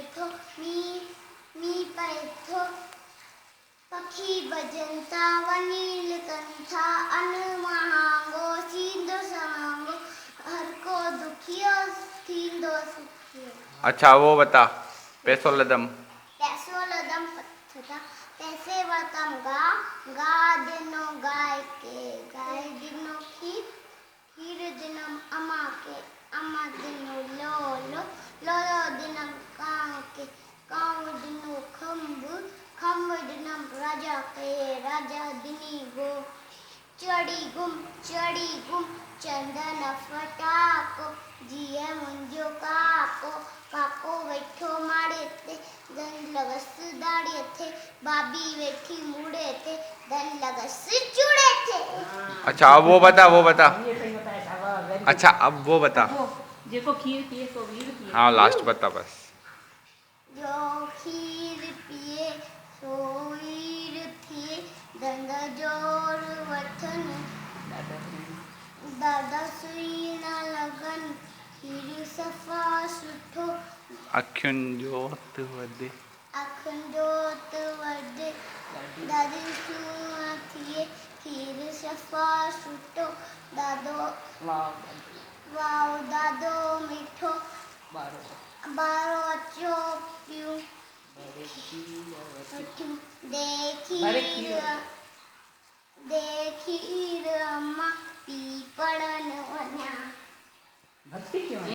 बैठो मी बैठो पखी भजंता वनील कंथा अन महांगो सींदो समांगो हर को दुखियो थींदो सुखियो। अच्छा वो बता, पैसो लदम पथता पैसे वतम गा गा दिनो गाय के गाय दिनो खीर दिनम अमा के अमा दिनो लो लो लो दिनम काव दिनो खम्ब दिनम राजा के राजा दिनी गो चढ़ी गुम चंदन फटाको जिए मुंजो काको वेठो माड़े ते धन लगस दाड़े थे बाबी वेठी मुड़े थे धन लगस चूड़े थे। अच्छा अब वो बता ये सही बताया था। अच्छा अब वो बता। देखो खीर पिए तो वीर पिए। हाँ लास्ट बता बस। जो खीर पिए सो वीर थिए दंग जोर वठन दादा सुई न लगन खीर सफ़ा सुठो अखियुन जोत वधे दादी सुई थिए खीर सफ़ा सुठो दादो वाव दादो मिठो बारो अचो पियूं देखीर अम्मा पी पड़न वञा। भक्ति क्यों है?